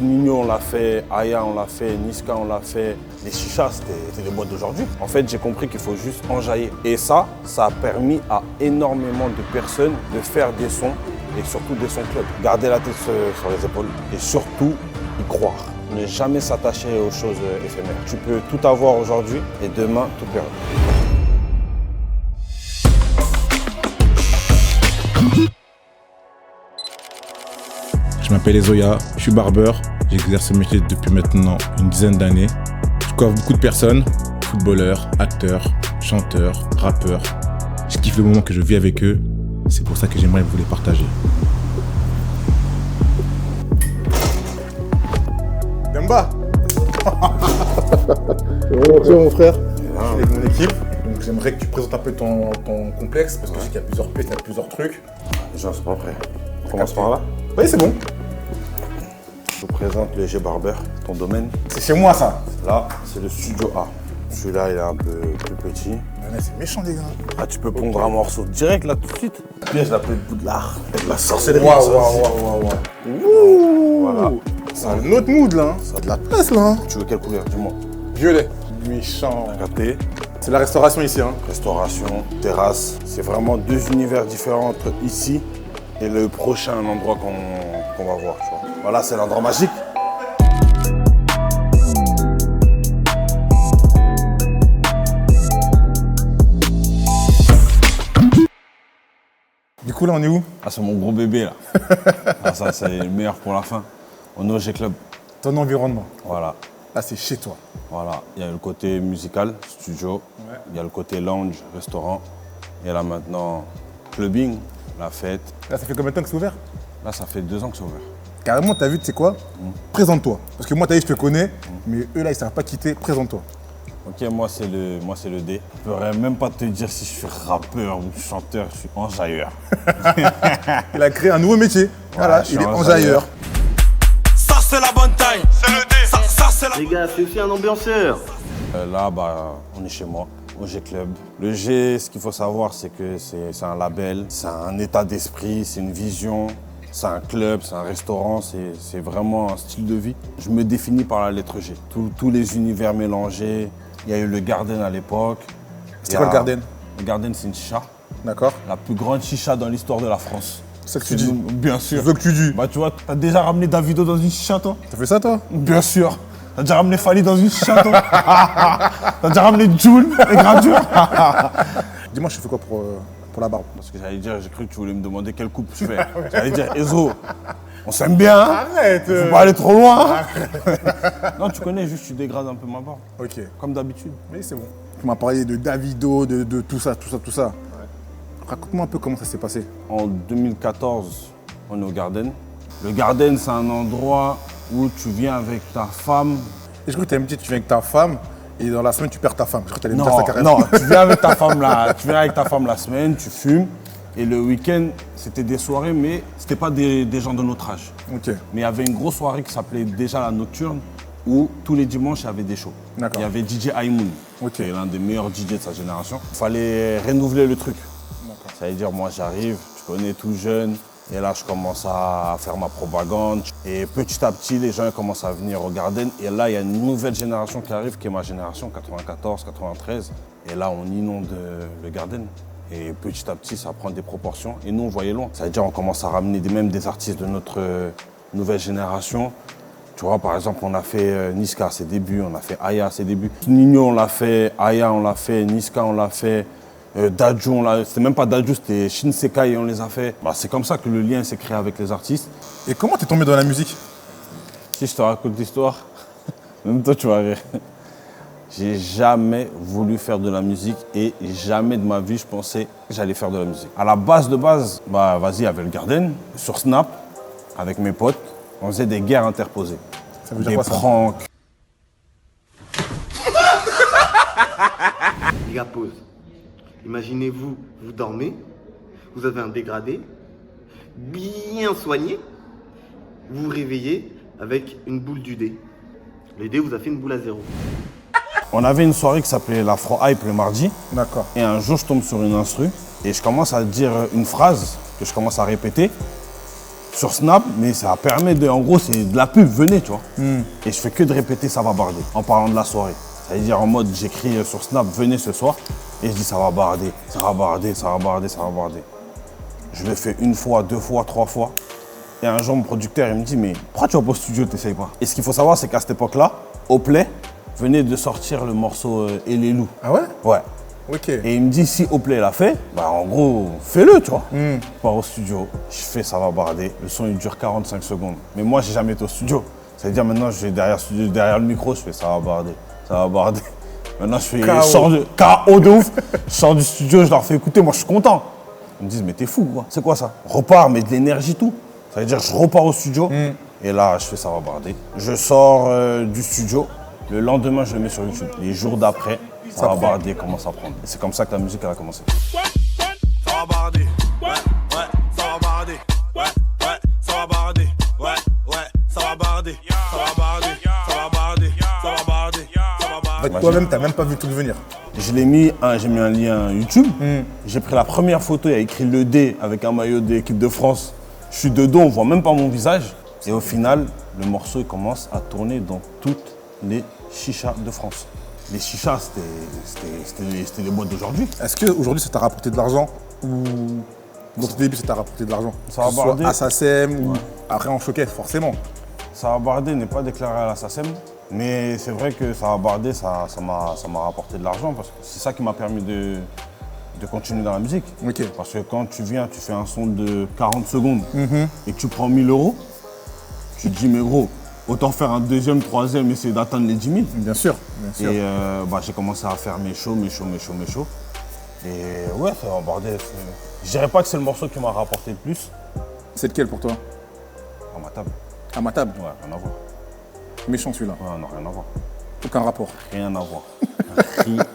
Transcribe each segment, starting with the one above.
Nino, on l'a fait, Aya, on l'a fait, Niska, on l'a fait. Les chichas, c'était des boîtes d'aujourd'hui. En fait, j'ai compris qu'il faut juste enjailler. Et ça a permis à énormément de personnes de faire des sons et surtout des sons club. Garder la tête sur les épaules et surtout y croire. Ne jamais s'attacher aux choses éphémères. Tu peux tout avoir aujourd'hui et demain tout perdre. Je m'appelle Ezoya, je suis barbeur. J'exerce ce métier depuis maintenant une dizaine d'années. Je coiffe beaucoup de personnes, footballeurs, acteurs, chanteurs, rappeurs. Je kiffe le moment que je vis avec eux. C'est pour ça que j'aimerais vous les partager. Demba. Bonjour mon frère, je suis avec mon équipe. Donc j'aimerais que tu présentes un peu ton complexe parce que je sais qu'il y a plusieurs pièces, il y a plusieurs trucs. Les gens sont pas prêts. On commence par là. Oui, c'est bon. Je vous présente le G Barber, ton domaine. C'est chez moi ça. Là, c'est le studio A. Celui-là, il est un peu plus petit. Ouais, c'est méchant les gars. Ah, tu peux pondre un morceau direct là tout de suite. Piège l'appelle Poudlard. De la sorcellerie. Waouh. Voilà. C'est un autre mood là. Ça a de la place là. Hein. Tu veux quelle couleur? Dis-moi. Violet. Méchant. Capté. C'est la restauration ici. Hein. Restauration, terrasse. C'est vraiment deux univers différents entre ici et le prochain endroit qu'on va voir. Tu vois. Voilà, c'est l'endroit magique. Du coup là on est où? Ah, c'est mon gros bébé là. Ah, ça, c'est le meilleur pour la fin. On est au G Club. Ton environnement. Voilà. Là c'est chez toi. Voilà. Il y a le côté musical, studio. Ouais. Il y a le côté lounge, restaurant. Et là maintenant, clubbing, la fête. Là ça fait combien de temps que c'est ouvert? Là, ça fait 2 ans que c'est ouvert. Carrément t'as vu tu sais quoi? Présente-toi. Parce que moi t'as dit je te connais, mais eux là ils savent pas quitter, présente-toi. Ok, moi c'est le D. Je pourrais même pas te dire si je suis rappeur ou chanteur, je suis enjailleur. Il a créé un nouveau métier. Voilà, je suis il est enjailleur. enjailleur. Ça c'est la bonne taille, c'est le D. Ça c'est la... Les gars, c'est aussi un ambianceur. Là, on est chez moi, au G Club. Le G, ce qu'il faut savoir, c'est que c'est un label, c'est un état d'esprit, c'est une vision, c'est un club, c'est un restaurant, c'est vraiment un style de vie. Je me définis par la lettre G. Tous les univers mélangés. Il y a eu le Garden à l'époque. C'était quoi le Garden? Le Garden, c'est une chicha. D'accord. La plus grande chicha dans l'histoire de la France. C'est ça que tu dis? Bien sûr. Je veux que tu dis. Bah tu vois, t'as déjà ramené Davido dans une chicha, toi? T'as fait ça toi? Bien sûr. T'as déjà ramené Fali dans une chicha, toi? T'as déjà ramené Jul et Gradure? Dis-moi, je fais quoi pour la barbe? Parce que j'allais dire, j'ai cru que tu voulais me demander quelle coupe je fais. J'allais dire, Ezo, on s'aime bien, hein? Arrête. Faut pas aller trop loin, hein? Non, tu connais, juste tu dégrades un peu ma barbe. Ok. Comme d'habitude. Oui, c'est bon. Tu m'as parlé de Davido, de tout ça. Ouais. Raconte-moi un peu comment ça s'est passé. En 2014, on est au Garden. Le Garden, c'est un endroit où tu viens avec ta femme. Et je crois que tu allais me dire que tu viens avec ta femme et dans la semaine tu perds ta femme. Je crois que tu allais me dire ça carrément. Non, tu viens avec ta femme la semaine, tu fumes. Et le week-end, c'était des soirées, mais c'était pas des gens de notre âge. Ok. Mais il y avait une grosse soirée qui s'appelait déjà la Nocturne, où tous les dimanches, il y avait des shows. D'accord. Il y avait DJ Aïmoun, qui est l'un des meilleurs DJ de sa génération. Il fallait renouveler le truc. Ça veut dire, moi j'arrive, tu connais, tout jeune, et là je commence à faire ma propagande. Et petit à petit, les gens commencent à venir au Garden. Et là, il y a une nouvelle génération qui arrive, qui est ma génération, 94, 93. Et là, on inonde le Garden. Et petit à petit, ça prend des proportions. Et nous, on voyait loin. Ça veut dire, on commence à ramener même des artistes de notre nouvelle génération. Tu vois, par exemple, on a fait Niska à ses débuts, on a fait Aya à ses débuts. Nino, on l'a fait, Aya, on l'a fait, Niska, on l'a fait. Dadju, c'était même pas Dadju, c'était Shinsekai et on les a fait. C'est comme ça que le lien s'est créé avec les artistes. Et comment t'es tombé dans la musique? Si je te raconte l'histoire, même toi tu vas rire. J'ai jamais voulu faire de la musique et jamais de ma vie je pensais que j'allais faire de la musique. À la base de base, vas-y, il y avait le Garden, sur Snap, avec mes potes, on faisait des guerres interposées. Ça veut dire des quoi ça? pranks. Les gars, pause. Imaginez-vous, vous dormez, vous avez un dégradé, bien soigné, vous vous réveillez avec une boule du dé. Le dé vous a fait une boule à 0. On avait une soirée qui s'appelait l'Afro Hype le mardi. D'accord. Et un jour, je tombe sur une instru et je commence à dire une phrase que je commence à répéter. sur Snap, mais ça permet de, en gros, c'est de la pub, venez, tu vois. Et je fais que de répéter ça va barder en parlant de la soirée. Ça veut dire en mode, j'écris sur Snap, venez ce soir, et je dis ça va barder, ça va barder, ça va barder, ça va barder. Je le fais une fois, deux fois, trois fois. Et un jour, mon producteur, il me dit, mais pourquoi tu vas pas au studio, t'essayes pas? Et ce qu'il faut savoir, c'est qu'à cette époque-là, au Play, venait de sortir le morceau Et les loups. Ah ouais? Ouais. Ok. Et il me dit, si Oplay l'a fait, bah en gros, fais-le, tu vois. Je pars au studio, je fais ça va barder. Le son, il dure 45 secondes. Mais moi, j'ai jamais été au studio. Ça veut dire maintenant, je vais derrière le micro, je fais ça va barder, ça va barder. Maintenant, je fais KO de ouf. Je sors du studio, je leur fais écouter, moi, je suis content. Ils me disent, mais t'es fou, quoi. C'est quoi ça? Repars, mais de l'énergie, tout. Ça veut dire, je repars au studio. Et là, je fais ça va barder. Je sors du studio. Le lendemain, je le mets sur YouTube. Les jours d'après, ça va barder, commence à prendre. Et c'est comme ça que la musique elle a commencé. Ça va barder, ouais, ça va barder, ouais, ça va barder, ouais, ça va barder, ça va barder, ça va barder, ça va barder, ça va barder. En fait, toi-même, t'as même pas vu tout venir. Je l'ai mis, j'ai mis un lien YouTube. J'ai pris la première photo, il y a écrit le D avec un maillot de l'équipe de France. Je suis de dos, on voit même pas mon visage. Et au final, le morceau il commence à tourner dans toutes les chichas de France. Les chichas, c'était les boîtes d'aujourd'hui. Est-ce qu'aujourd'hui, ça t'a rapporté de l'argent ou dans tes débuts, ça t'a rapporté de l'argent? Ça va Que ce soit barder. à SACEM ou après en showcase, forcément. Ça va barder n'est pas déclaré à la SACEM, mais c'est vrai que ça va barder, ça m'a rapporté de l'argent parce que c'est ça qui m'a permis de continuer dans la musique. Ok. Parce que quand tu viens, tu fais un son de 40 secondes et que tu prends 1000 €, tu te dis mais gros, autant faire un deuxième, troisième, essayer d'atteindre les 10 000. Bien sûr, bien sûr. Et j'ai commencé à faire mes shows. Et ouais, ça va barder. Je dirais pas que c'est le morceau qui m'a rapporté le plus C'est lequel pour toi? à ma table. À ma table. Ouais, rien à voir. Méchant celui-là. Ouais, non, rien à voir. Aucun rapport. Rien à voir.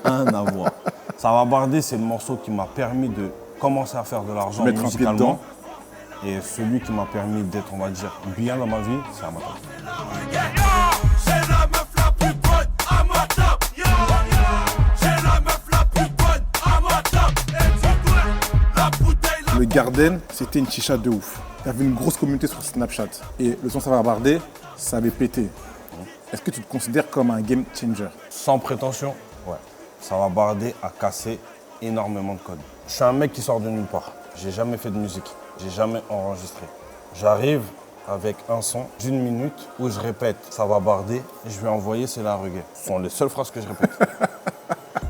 Rien à voir. Ça va barder, c'est le morceau qui m'a permis de commencer à faire de l'argent Mettre un pied musicalement. dedans. Et celui qui m'a permis d'être, on va dire, bien dans ma vie, c'est à ma table. J'ai la meuf la plus bonne à ma table, j'ai la meuf la plus bonne à ma table. Et surtout la bouteille, Le Garden, c'était une chicha de ouf. Il y avait une grosse communauté sur Snapchat. Et le son Ça va barder, ça avait pété. Est-ce que tu te considères comme un game changer? Sans prétention, ouais. Ça va barder à casser énormément de codes. Je suis un mec qui sort de nulle part. J'ai jamais fait de musique. J'ai jamais enregistré. J'arrive avec un son d'1 minute où je répète ça va barder et je vais envoyer c'est la reggae. Ce sont les seules phrases que je répète.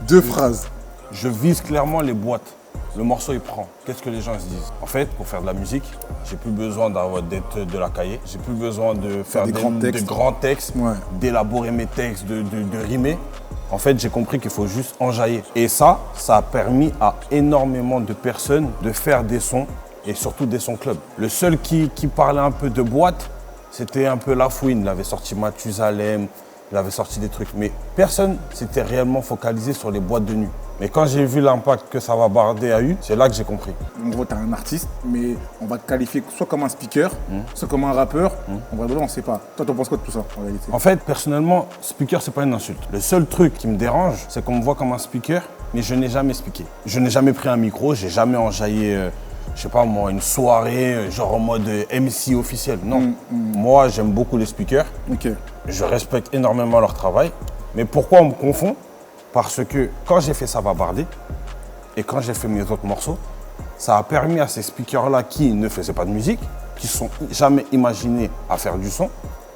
2 phrases. Je vise clairement les boîtes. Le morceau il prend. Qu'est-ce que les gens se disent? En fait, pour faire de la musique, j'ai plus besoin d'être de la cahier. J'ai plus besoin de faire Des grands textes. Ouais. d'élaborer mes textes, de rimer. En fait, j'ai compris qu'il faut juste enjailler. Et ça a permis à énormément de personnes de faire des sons et surtout des sons club. Le seul qui parlait un peu de boîte, c'était un peu La Fouine. Il avait sorti Mathusalem, il avait sorti des trucs. Mais personne s'était réellement focalisé sur les boîtes de nuit. Mais quand j'ai vu l'impact que ça va barder a eu, c'est là que j'ai compris. En gros, tu es un artiste, mais on va te qualifier soit comme un speaker, soit comme un rappeur. En vrai, on ne sait pas. Toi, tu penses quoi de tout ça, en réalité? En fait, personnellement, speaker, c'est pas une insulte. Le seul truc qui me dérange, c'est qu'on me voit comme un speaker, mais je n'ai jamais speaké. Je n'ai jamais pris un micro, j'ai jamais enjaillé, je sais pas moi, une soirée, genre en mode MC officiel. Non. Moi, j'aime beaucoup les speakers. Ok. Je respecte énormément leur travail. Mais pourquoi on me confond? Parce que quand j'ai fait Ça va barder et quand j'ai fait mes autres morceaux, ça a permis à ces speakers-là qui ne faisaient pas de musique, qui ne sont jamais imaginés à faire du son,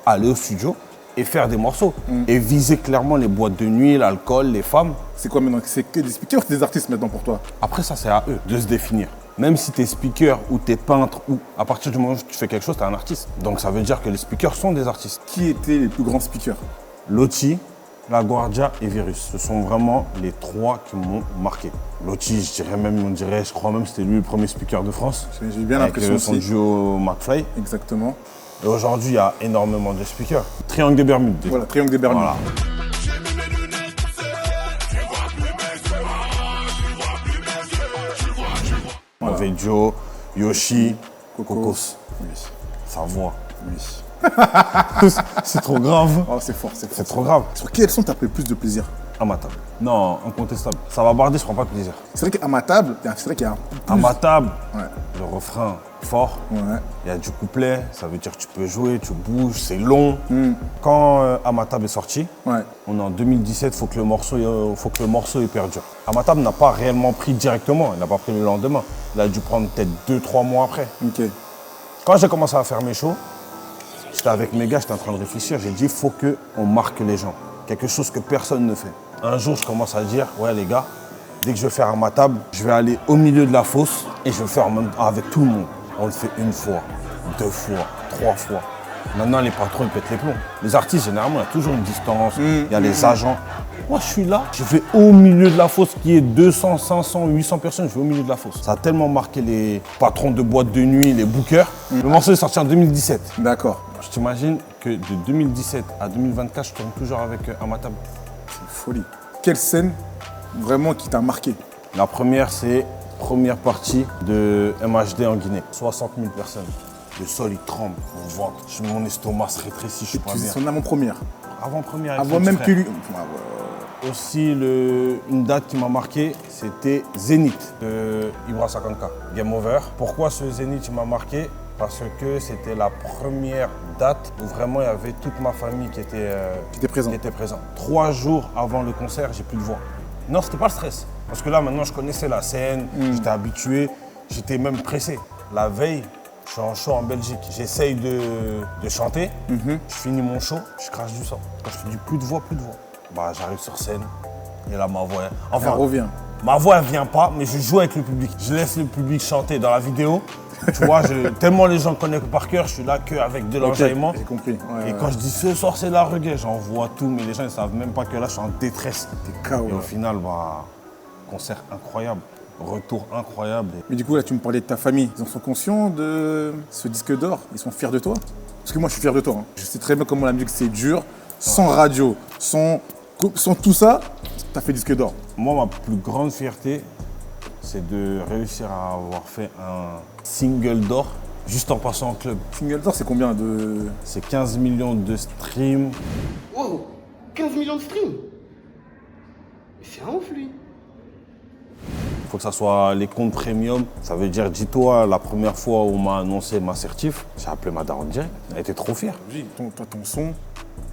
aller au studio et faire des morceaux. Et viser clairement les boîtes de nuit, l'alcool, les femmes. C'est quoi maintenant? C'est que des speakers ou des artistes maintenant pour toi? Après ça, c'est à eux de se définir. Même si tu es speaker ou tu es peintre, ou à partir du moment où tu fais quelque chose, tu es un artiste. Donc ça veut dire que les speakers sont des artistes. Qui étaient les plus grands speakers? Loti, La Guardia et Virus. Ce sont vraiment les 3 qui m'ont marqué. Loti, je crois même que c'était lui le premier speaker de France. J'ai eu bien l'impression avec son aussi. duo McFly. Exactement. Et aujourd'hui, il y a énormément de speakers. Triangle des Bermudes. déjà. Voilà, Triangle des Bermudes. Voilà. Joe, Yoshi, Cocos. Oui. Sa voix. Oui. C'est trop grave. Oh, c'est fort, c'est fort. C'est trop grave. Sur quel son t'as pris le plus de plaisir? À ma table. Non, incontestable. Ça va barder, je prends pas de plaisir. C'est vrai qu'à ma table, c'est vrai qu'il y a un À ma table, Ouais. le refrain, fort. Ouais. Il y a du couplet, ça veut dire que tu peux jouer, tu bouges, c'est long. Quand Amatab est sorti, Ouais. on est en 2017, il faut que le morceau il perdure. Amatab n'a pas réellement pris directement, il n'a pas pris le lendemain. Il a dû prendre peut-être 2-3 mois après. Ok. Quand j'ai commencé à faire mes shows, j'étais avec mes gars, j'étais en train de réfléchir, j'ai dit il faut qu'on marque les gens. Quelque chose que personne ne fait. Un jour, je commence à dire, ouais les gars, dès que je vais faire Amatab, je vais aller au milieu de la fosse et je vais le faire en même temps avec tout le monde. On le fait 1 fois, 2 fois, 3 fois. Maintenant, les patrons, ils pètent les plombs. Les artistes, généralement, il y a toujours une distance, il y a les agents. Moi, je suis là, je vais au milieu de la fosse, qui est 200, 500, 800 personnes, je vais au milieu de la fosse. Ça a tellement marqué les patrons de boîtes de nuit, les bookers. Le morceau est sorti en 2017. D'accord. Je t'imagine que de 2017 à 2024, je tourne toujours avec Amatab. C'est folie. Quelle scène vraiment qui t'a marqué? La première, c'est première partie de MHD en Guinée. 60 000 personnes. Le sol, il tremble, mon ventre, mon estomac se rétrécit, je suis pas Tu faisais bien. son avant-première. Avant-première. Avant même que lui. Aussi, une date qui m'a marqué, c'était Zénith de Ibra Sakanka, Game Over. Pourquoi ce Zénith m'a marqué? Parce que c'était la première date où vraiment il y avait toute ma famille qui était présente. 3 jours avant le concert, j'ai plus de voix. Non, c'était pas le stress. Parce que là, maintenant, je connaissais la scène, j'étais habitué, j'étais même pressé. La veille, je suis en show en Belgique. J'essaye de chanter, je finis mon show, je crache du sang. Quand je dis plus de voix, bah, j'arrive sur scène et là, ma voix... Elle revient. Ma voix, elle vient pas, mais je joue avec le public. Je laisse le public chanter dans la vidéo. Tu vois, tellement les gens connaissent par cœur, je suis là qu'avec de l'enjaillement. J'ai compris. Ouais, Et quand je dis ce soir, c'est la reggae, j'en vois tout, mais les gens ne savent même pas que là, je suis en détresse. T'es KO. Et au final, bah, concert incroyable, retour incroyable. Mais du coup, là, tu me parlais de ta famille. Ils en sont conscients de ce disque d'or? Ils sont fiers de toi? Parce que moi, je suis fier de toi. Hein. Je sais très bien comment la musique, c'est dur. Sans radio, sans tout ça, t'as fait disque d'or. Moi, ma plus grande fierté, c'est de réussir à avoir fait un single d'or juste en passant en club. Single d'or, c'est combien de... C'est 15 millions de streams. Wow, 15 millions de streams. Mais c'est un ouf, lui. Il faut que ça soit les comptes premium. Ça veut dire, dis-toi, la première fois où on m'a annoncé ma certif, j'ai appelé ma daronne direct. Elle était trop fière. Ton son,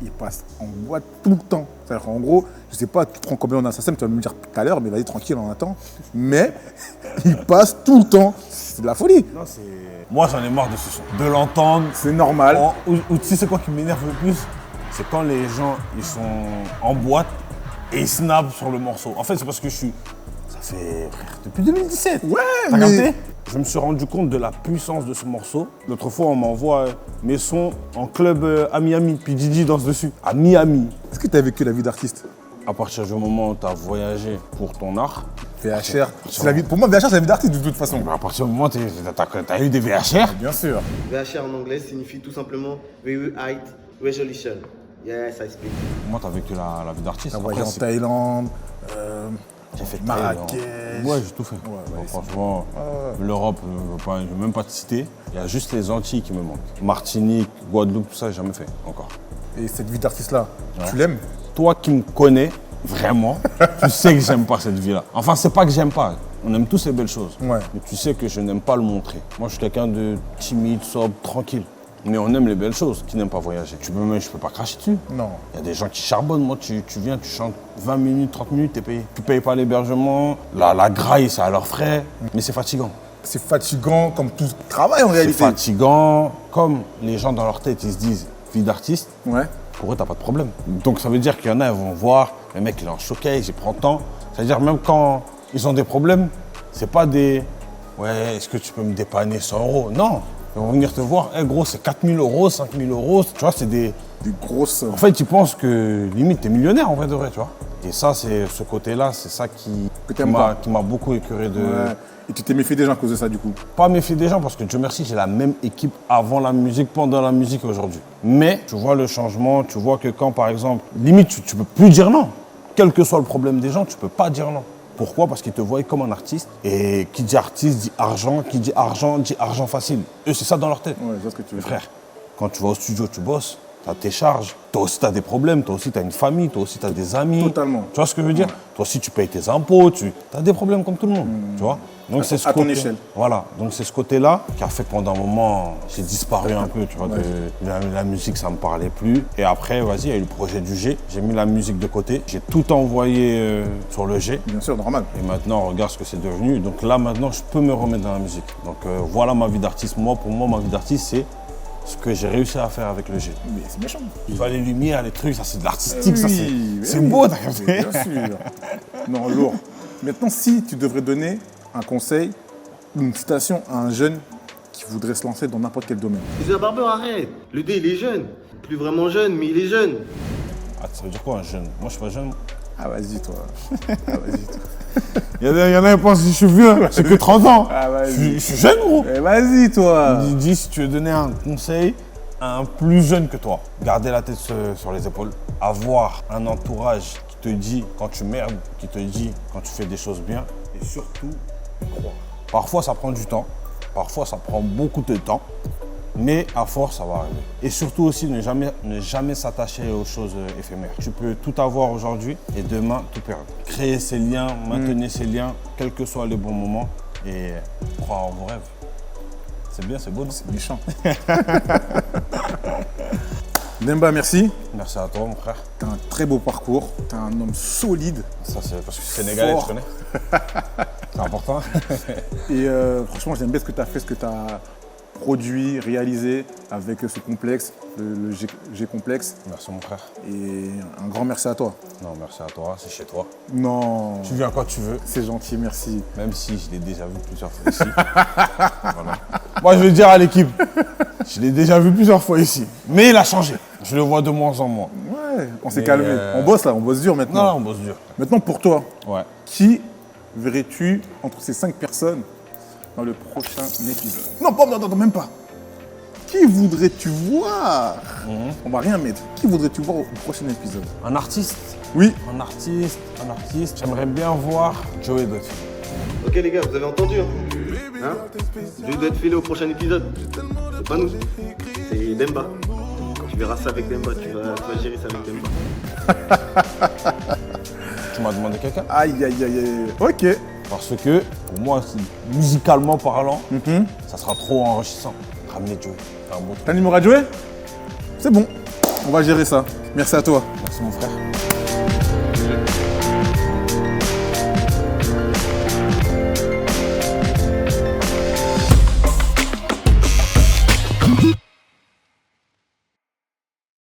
il passe en boîte tout le temps. C'est-à-dire qu'en gros, je sais pas, tu prends combien on a ça, tu vas me dire tout à l'heure, mais vas-y, tranquille, on attend. Mais il passe tout le temps. C'est de la folie. Non, moi, j'en ai marre de ce son. De l'entendre. C'est normal. Ou tu sais, c'est quoi qui m'énerve le plus? C'est quand les gens, ils sont en boîte et ils snapent sur le morceau. En fait, c'est parce que ça fait depuis 2017. Ouais, T'as mais... capté? Je me suis rendu compte de la puissance de ce morceau. L'autre fois, on m'envoie mes sons en club à Miami, puis Didi danse dessus. À Miami. Est-ce que tu as vécu la vie d'artiste? À partir du moment où tu as voyagé pour ton art, VHR, pour moi, VHR, c'est la vie d'artiste de toute façon. à partir du moment où tu as eu des VHR, Bien sûr. VHR en anglais signifie tout simplement Very High Resolution. Yes, I speak. moi, tu as vécu la vie d'artiste. T'as voyagé Après, en c'est- Thaïlande, J'ai fait Marrakech. Ouais, j'ai tout fait. ouais, Franchement, l'Europe, je ne vais même pas te citer. Il y a juste les Antilles qui me manquent. Martinique, Guadeloupe, tout ça, j'ai jamais fait encore. Et cette vie d'artiste-là, tu l'aimes? Toi qui me connais, vraiment, tu sais que j'aime pas cette vie-là. Enfin, c'est pas que j'aime pas. On aime tous ces belles choses. Ouais. Mais tu sais que je n'aime pas le montrer. Moi, je suis quelqu'un de timide, sobre, tranquille. Mais on aime les belles choses. Qui n'aime pas voyager? Je peux pas cracher dessus. Non. Il y a des gens qui charbonnent. Moi, tu viens, tu chantes 20 minutes, 30 minutes, t'es payé. Tu payes pas l'hébergement, la graille, c'est à leurs frais. Mais c'est fatigant. C'est fatigant comme tout travail en C'est réalité. fatigant. Comme les gens dans leur tête, ils se disent vie d'artiste, Ouais. pour eux, t'as pas de problème. Donc ça veut dire qu'il y en a, ils vont voir, le mec, il est en showcase, il prend temps. C'est-à-dire même quand ils ont des problèmes, c'est pas des ouais, est-ce que tu peux me dépanner 100 €? Non. Ils vont venir te voir, hey, gros, c'est 4 000 €, 5 000 €. Tu vois, c'est des grosses... En fait, ils pensent que limite, t'es millionnaire en vrai de vrai, tu vois. Et ça, c'est ce côté-là, c'est ça qui t'aimes pas. m'a beaucoup écœuré de. Ouais. Et tu t'es méfié des gens à cause de ça, du coup? Pas méfier des gens parce que Dieu merci, j'ai la même équipe avant la musique, pendant la musique aujourd'hui. Mais tu vois le changement, tu vois que quand par exemple, limite tu peux plus dire non. Quel que soit le problème des gens, tu peux pas dire non. Pourquoi? Parce qu'ils te voient comme un artiste. Et qui dit artiste dit argent, dit argent facile. Eux, c'est ça dans leur tête. Ouais, je vois ce que tu veux dire. Frère, quand tu vas au studio, tu bosses. tu as tes charges. Toi aussi, tu as des problèmes, toi aussi, tu as une famille, toi aussi, tu as des amis. Totalement. Tu vois ce que je veux dire? Toi aussi, tu payes tes impôts, tu as des problèmes comme tout le monde, tu vois? Donc, c'est ce À ton côté- échelle. Voilà, donc c'est ce côté-là qui a fait que pendant un moment, j'ai disparu un peu, tu vois, la musique, ça me parlait plus. Et après, vas-y, il y a eu le projet du G. J'ai mis la musique de côté, j'ai tout envoyé sur le G. Bien sûr, normal. Et maintenant, regarde ce que c'est devenu. Donc là, maintenant, je peux me remettre dans la musique. Donc voilà ma vie d'artiste. Moi, pour moi, ma vie d'artiste, c'est ce que j'ai réussi à faire avec le G. Mais c'est méchant. Tu vois, les lumières, les trucs, ça c'est de l'artistique, ça Oui, c'est oui. beau, t'as capté? Bien sûr. Non, lourd. Maintenant, si tu devrais donner un conseil, une citation à un jeune qui voudrait se lancer dans n'importe quel domaine. Zoya Barber, arrête. Le D, il est jeune. Plus vraiment jeune, mais il est jeune. Ah, ça veut dire quoi un jeune? Moi, je suis pas jeune. Ah, vas-y, toi. Ah, vas-y, toi. Il y en a qui pensent que je suis vieux, j'ai que 30 ans. Ah, vas-y. Je suis jeune, gros. Eh, vas-y, toi. Dis si tu veux donner un conseil à un plus jeune que toi, garder la tête sur les épaules, avoir un entourage qui te dit quand tu merdes, qui te dit quand tu fais des choses bien, et surtout, croire. Parfois, ça prend du temps, parfois, ça prend beaucoup de temps, mais à force, ça va arriver. Et surtout aussi, ne jamais s'attacher aux choses éphémères. Tu peux tout avoir aujourd'hui et demain, tout perdre. Créer ces liens, maintenir ces liens, quels que soient les bons moments, et croire en vos rêves. C'est bien, c'est beau, non? C'est méchant. Demba, merci. Merci à toi, mon frère. T'as un très beau parcours. T'es un homme solide. Ça, c'est parce que je suis sénégalais, Fort. tu connais. C'est important. Et franchement, j'aime bien ce que tu as fait, ce que tu as produit, réalisé avec ce complexe, le G-complexe. Merci, mon frère. Et un grand merci à toi. Non, merci à toi, c'est chez toi. Non, Tu viens quand tu veux, c'est gentil, merci. même si je l'ai déjà vu plusieurs fois ici. Voilà. Moi, je vais dire à l'équipe, je l'ai déjà vu plusieurs fois ici. Mais il a changé. Je le vois de moins en moins. Ouais, on s'est Mais, calmé. On bosse là, on bosse dur maintenant. Non, on bosse dur. Maintenant, pour toi, Ouais. qui verrais-tu entre ces 5 personnes dans le prochain épisode? Non, non, même pas. Qui voudrais-tu voir? On va rien mettre. Qui voudrais-tu voir au prochain épisode? Un artiste. Oui. Un artiste. J'aimerais bien voir Joey Dotfield. Ok les gars, vous avez entendu hein? Je dois être filé au prochain épisode. C'est pas nous, c'est Demba. Tu verras ça avec Demba, tu vas gérer ça avec Demba. Tu m'as demandé quelqu'un? Aïe, aïe, aïe, aïe. Ok. Parce que, pour moi, musicalement parlant, ça sera trop enrichissant. Ramener Joey. C'est un beau truc. T'as le numéro à jouer? C'est bon. On va gérer ça. Merci à toi. Merci, mon frère.